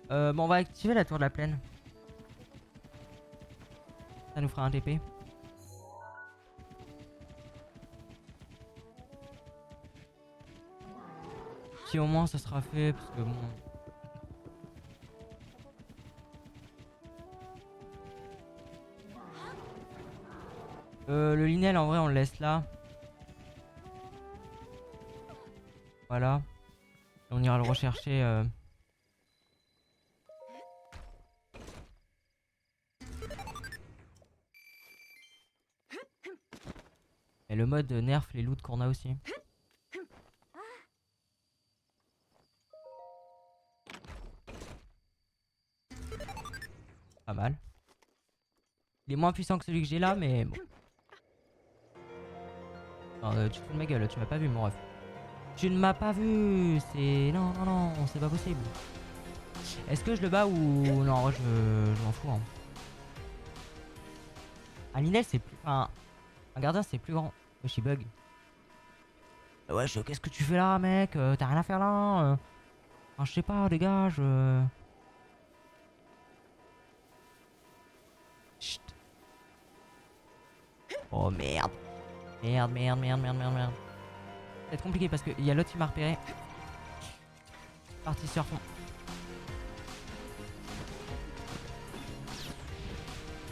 Bon, on va activer la tour de la plaine. Ça nous fera un TP. Si au moins ça sera fait, parce que bon. Le Linel, en vrai, on le laisse là. Voilà. Et on ira le rechercher. Et le mode nerf les loots qu'on a aussi. Pas mal. Il est moins puissant que celui que j'ai là, mais bon. Non, tu te fous de ma gueule, tu m'as pas vu, mon ref. Tu ne m'as pas vu. C'est. Non, non, non, c'est pas possible. Est-ce que je le bats ou. Non, en vrai, je m'en fous. Hein. Un Linel, c'est plus. Enfin, un gardien, c'est plus grand. Wesh, il bug. Wesh, qu'est-ce que tu fais là, mec? T'as rien à faire là? Enfin, je sais pas, dégage. Chut. Oh merde. Merde, merde, merde, merde, merde, merde. Ça va être compliqué parce qu'il y a l'autre qui m'a repéré. Parti sur fond.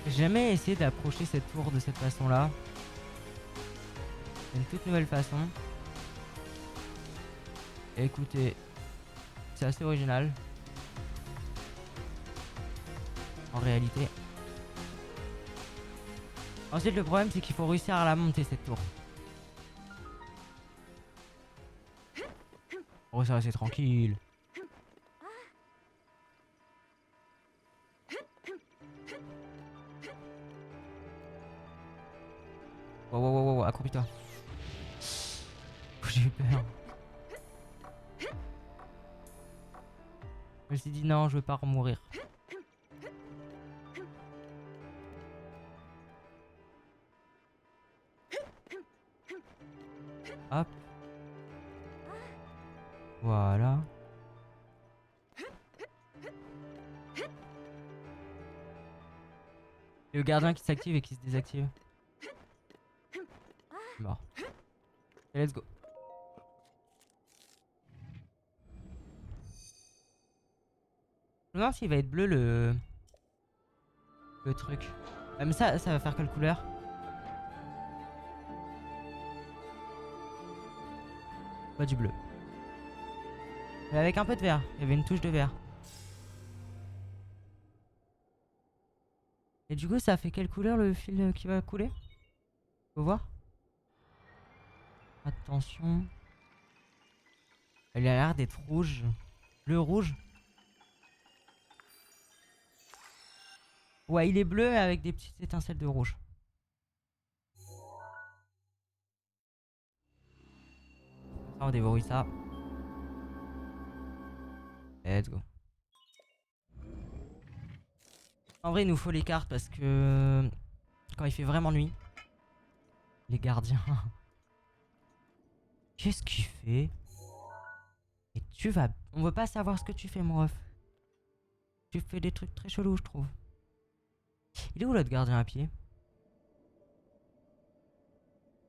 J'ai jamais essayé d'approcher cette tour de cette façon là. C'est une toute nouvelle façon. Et écoutez, c'est assez original. En réalité. Ensuite, le problème, c'est qu'il faut réussir à la monter, cette tour. Oh, ça, c'est tranquille. Wow, wow, wow, wow, accroupis-toi. J'ai eu peur. Je me suis dit non, je veux pas mourir. Hop. Voilà. Et le gardien qui s'active et qui se désactive. Mort. Et let's go. Je me demande s'il va être bleu le truc. Ah, mais ça va faire quelle couleur? Pas du bleu. Mais avec un peu de vert. Il y avait une touche de vert. Et du coup, ça fait quelle couleur le fil qui va couler? Faut voir. Attention. Il a l'air d'être rouge. Bleu rouge. Ouais, il est bleu avec des petites étincelles de rouge. Ça, on déverrouille ça. Let's go. En vrai, il nous faut les cartes parce que quand il fait vraiment nuit, les gardiens. Qu'est-ce qu'il fait? Et tu vas. On veut pas savoir ce que tu fais, mon ref. Tu fais des trucs très chelous, je trouve. Il est où l'autre gardien à pied?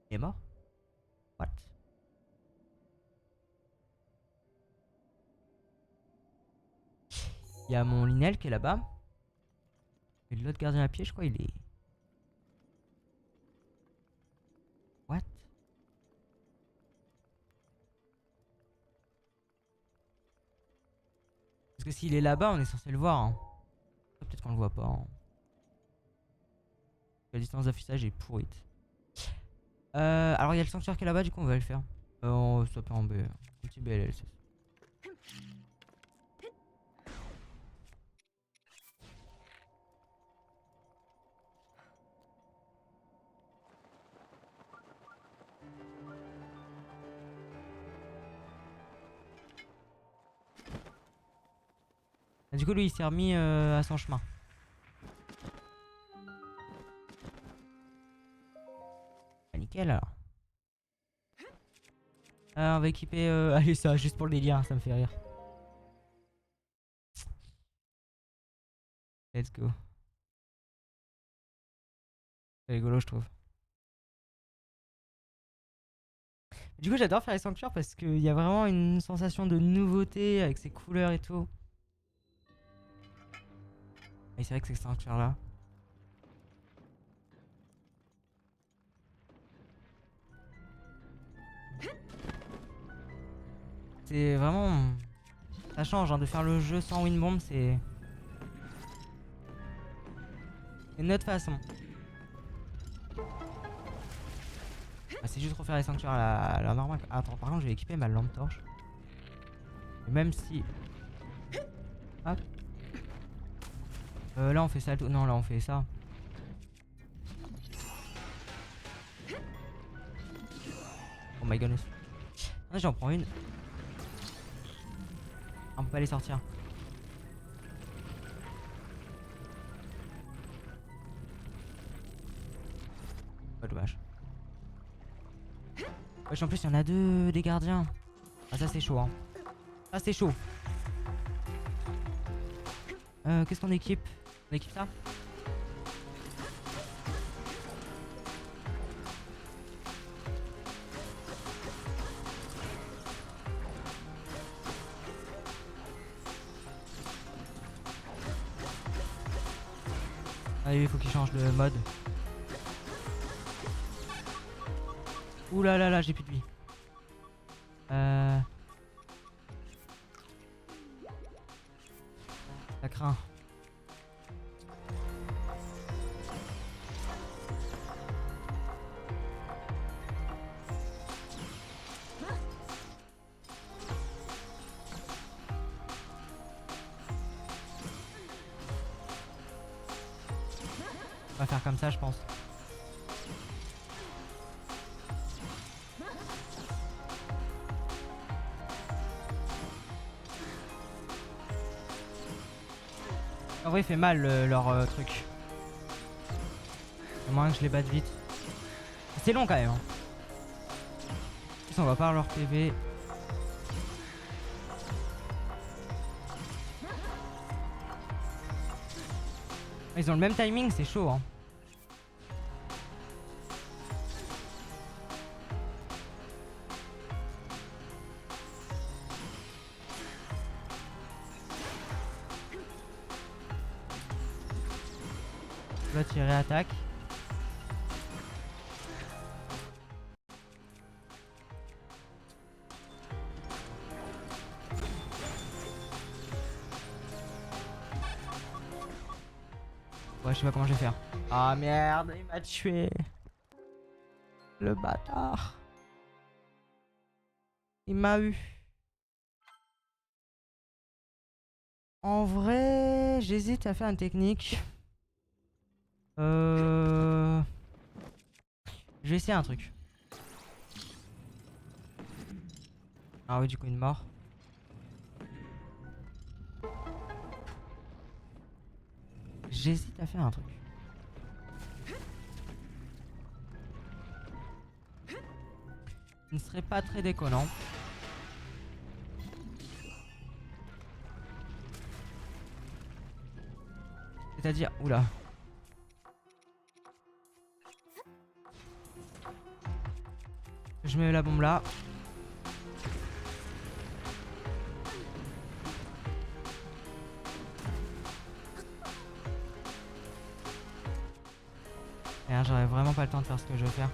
Il est mort? What? Il y a mon Linel qui est là-bas. Et l'autre gardien à pied, je crois, il est. What? Parce que s'il est là-bas, on est censé le voir. Hein. Peut-être qu'on le voit pas. Hein. La distance d'affichage est pourrite. Alors il y a le sanctuaire qui est là-bas, du coup on va le faire. On va stopper en B. Un petit BLL, c'est ça. Et du coup lui il s'est remis à son chemin. Bah, nickel alors. On va équiper... Allez ça, juste pour le délire, hein, ça me fait rire. Let's go. C'est rigolo je trouve. Du coup j'adore faire les sanctuaires parce qu'il y a vraiment une sensation de nouveauté avec ses couleurs et tout. Et c'est vrai que ces sanctuaires là. C'est vraiment... Ça change hein, de faire le jeu sans win bomb, c'est... une autre façon. Ah, c'est juste refaire les sanctuaires à la normale. Attends, par contre, je vais équiper ma lampe torche. Et même si. Hop. Là, on fait ça. Non, là, on fait ça. Oh my goodness. Ah, j'en prends une. On peut pas les sortir. Pas dommage. Wesh, en plus, il y en a deux des gardiens. Ah, ça, c'est chaud, hein. Ah, c'est chaud. Qu'est-ce qu'on équipe? On équipe ça? Allez, il faut qu'il change de mode. Ouh là là là, j'ai plus de vie. Ça craint. va faire comme ça, je pense. En vrai, il fait mal leur truc. À moins que je les batte vite. C'est long quand même. Hein. On va pas leur PV. Ils ont le même timing, c'est chaud. Hein. Je dois tirer attaque. Ouais, je sais pas comment je vais faire. Ah merde, il m'a tué. Le bâtard. Il m'a eu. En vrai, j'hésite à faire une technique. Je vais essayer un truc. Ah oui, du coup, une mort. J'hésite à faire un truc. Ce ne serait pas très déconnant. C'est-à-dire... Oula. Je mets la bombe là. Et j'aurais vraiment pas le temps de faire ce que je veux faire.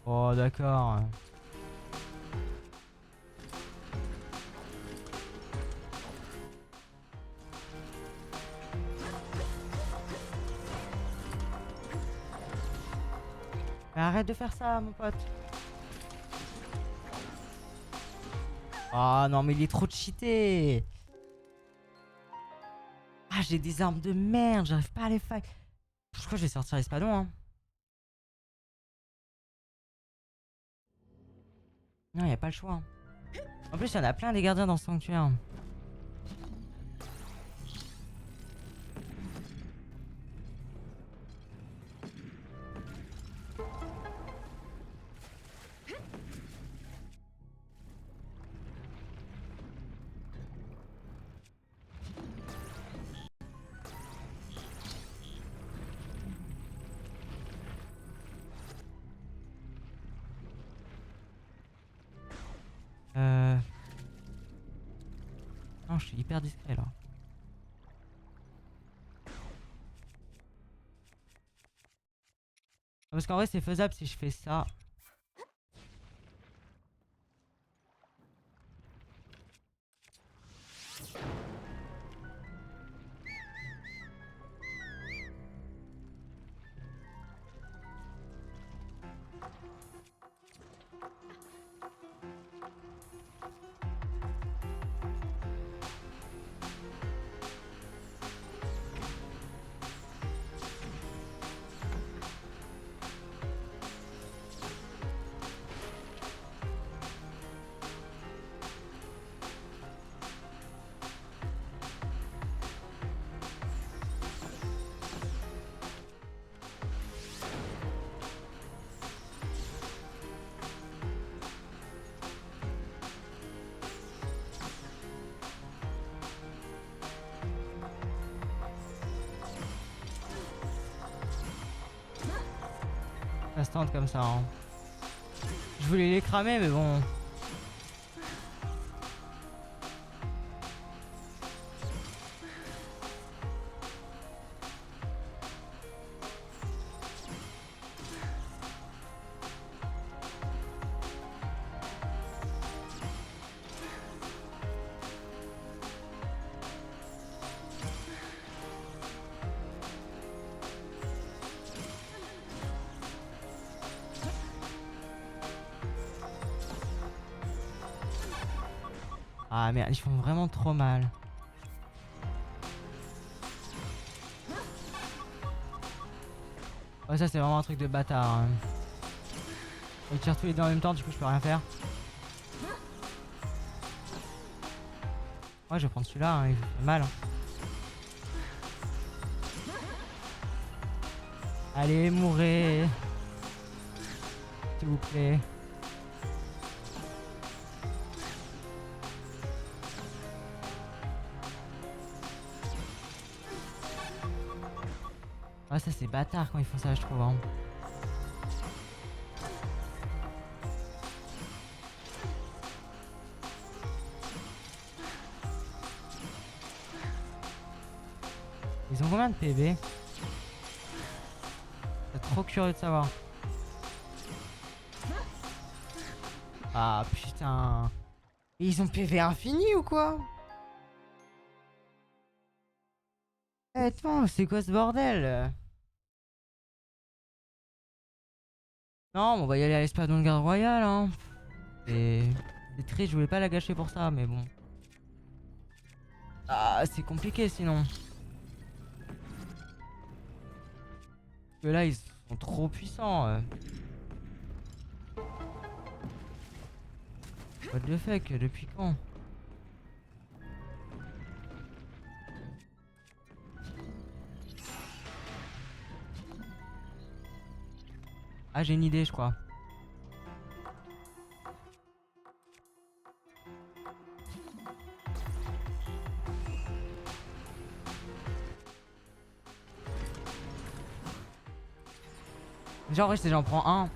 Oh d'accord. Mais arrête de faire ça, mon pote. Oh non, mais il est trop cheaté. Ah, j'ai des armes de merde, j'arrive pas à les fight. Je crois que je vais sortir l'espadon, hein. Non, y a pas le choix. Hein. En plus, il y en a plein des gardiens dans ce sanctuaire. Non, je suis hyper discret là. Parce qu'en vrai, c'est faisable si je fais ça. Ça se tente comme ça. Hein. Je voulais les cramer, mais bon. Ah merde, ils font vraiment trop mal. Ouais, ça c'est vraiment un truc de bâtard. Hein. Ils tirent tous les deux en même temps, du coup je peux rien faire. Ouais, je vais prendre celui-là, hein, il fait mal. Hein. Allez, mourrez. S'il vous plaît. Ouais, ça c'est bâtard quand ils font ça, je trouve. Hein. Ils ont combien de PV? C'est trop curieux de savoir. Ah putain. Et ils ont PV infini ou quoi? Eh, attends, c'est quoi ce bordel? Non, on va y aller à l'Espadon de Garde Royale, hein. C'est triste, je voulais pas la gâcher pour ça, mais bon. Ah, c'est compliqué sinon. Parce que là, ils sont trop puissants. What the fuck, depuis quand? Ah, j'ai une idée, je crois. Déjà, en vrai, j'en prends un.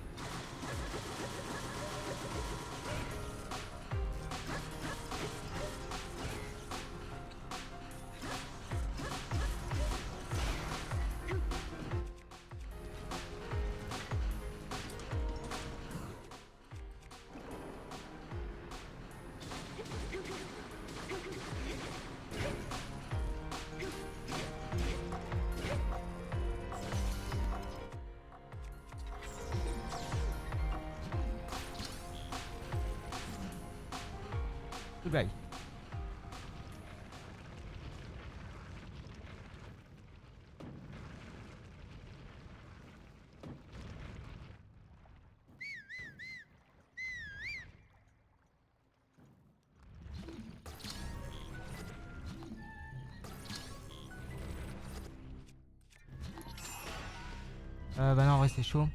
Goodbye. Bah non, en vrai, c'est chaud.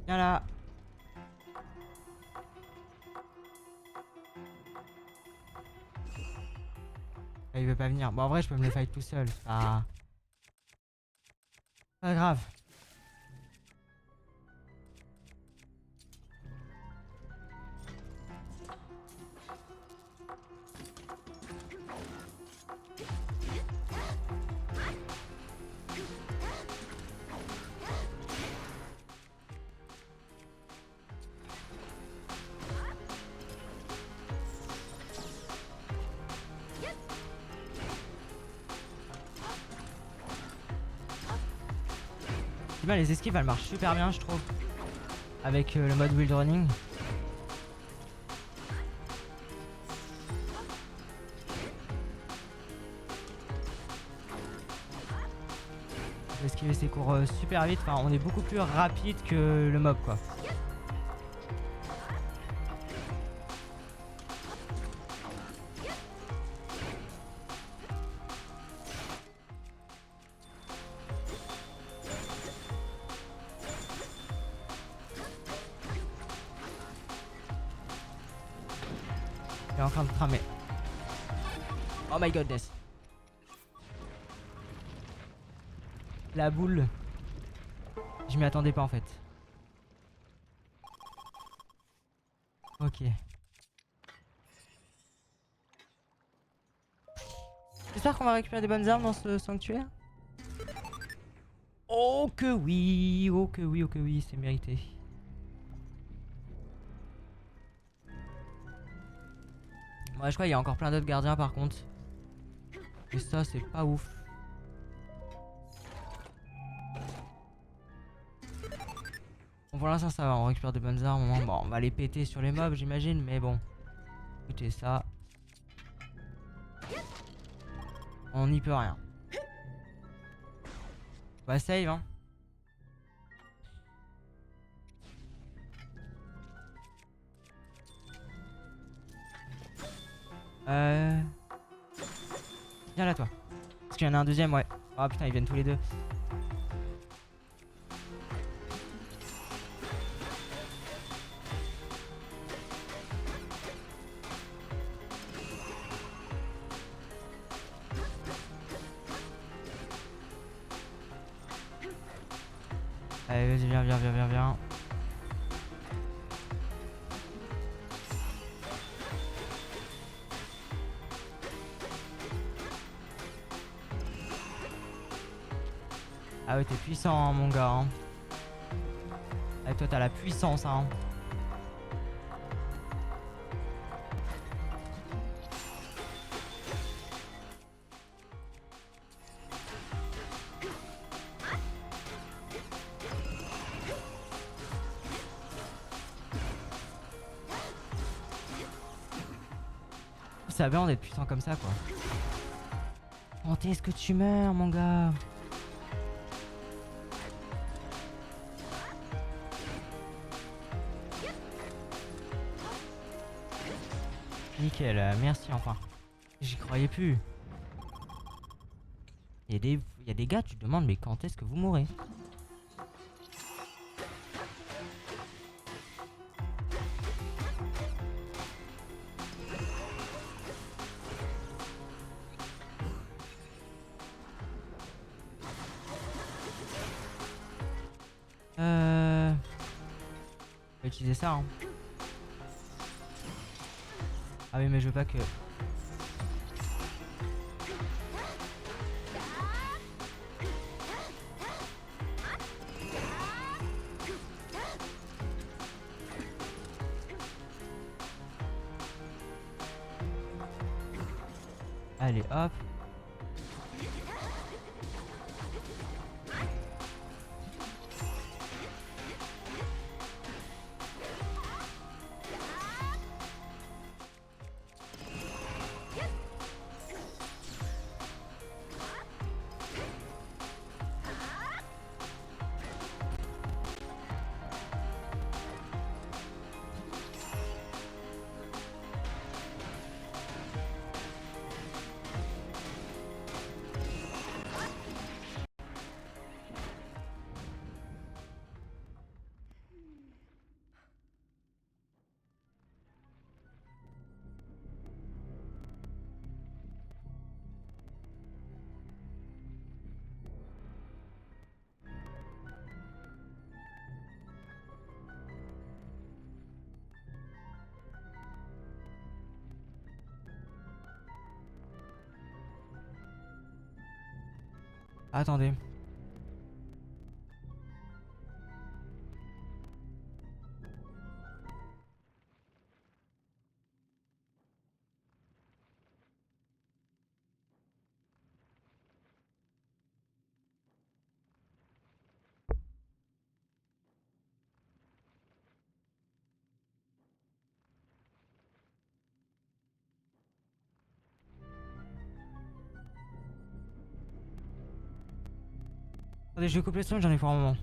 Viens là. Ah, il veut pas venir. Bon, en vrai, je peux me le fight tout seul. Ah. Pas grave. Bien, les esquives, elles marchent super bien, je trouve. Avec le mode wild running. Esquiver ses cours super vite. Enfin, on est beaucoup plus rapide que le mob, quoi. Il est en train de cramer. Oh my goodness. La boule. Je m'y attendais pas en fait. Ok. J'espère qu'on va récupérer des bonnes armes dans ce sanctuaire. Oh que oui, oh que oui, oh que oui, c'est mérité. Ouais, je crois qu'il y a encore plein d'autres gardiens par contre. Et ça, c'est pas ouf. pour l'instant ça va, on récupère de bonnes armes. Bon, on va les péter sur les mobs j'imagine, mais bon. Écoutez ça. On n'y peut rien. Bah save hein. Viens là toi. Parce qu'il y en a un deuxième, ouais. Ah putain, ils viennent tous les deux. Allez, vas-y, viens. Ah ouais, t'es puissant, hein, mon gars. Hein. Ah, toi, t'as la puissance, hein. C'est bien d'être puissant comme ça, quoi. Quand est-ce que tu meurs, mon gars? Nickel, merci enfin. J'y croyais plus. Il y a des gars, tu te demandes, mais quand est-ce que vous mourrez? On va utiliser ça, hein. Ah oui, mais je veux pas que... Allez, hop. Attendez. Attendez, je vais couper le son, j'en ai pour un moment.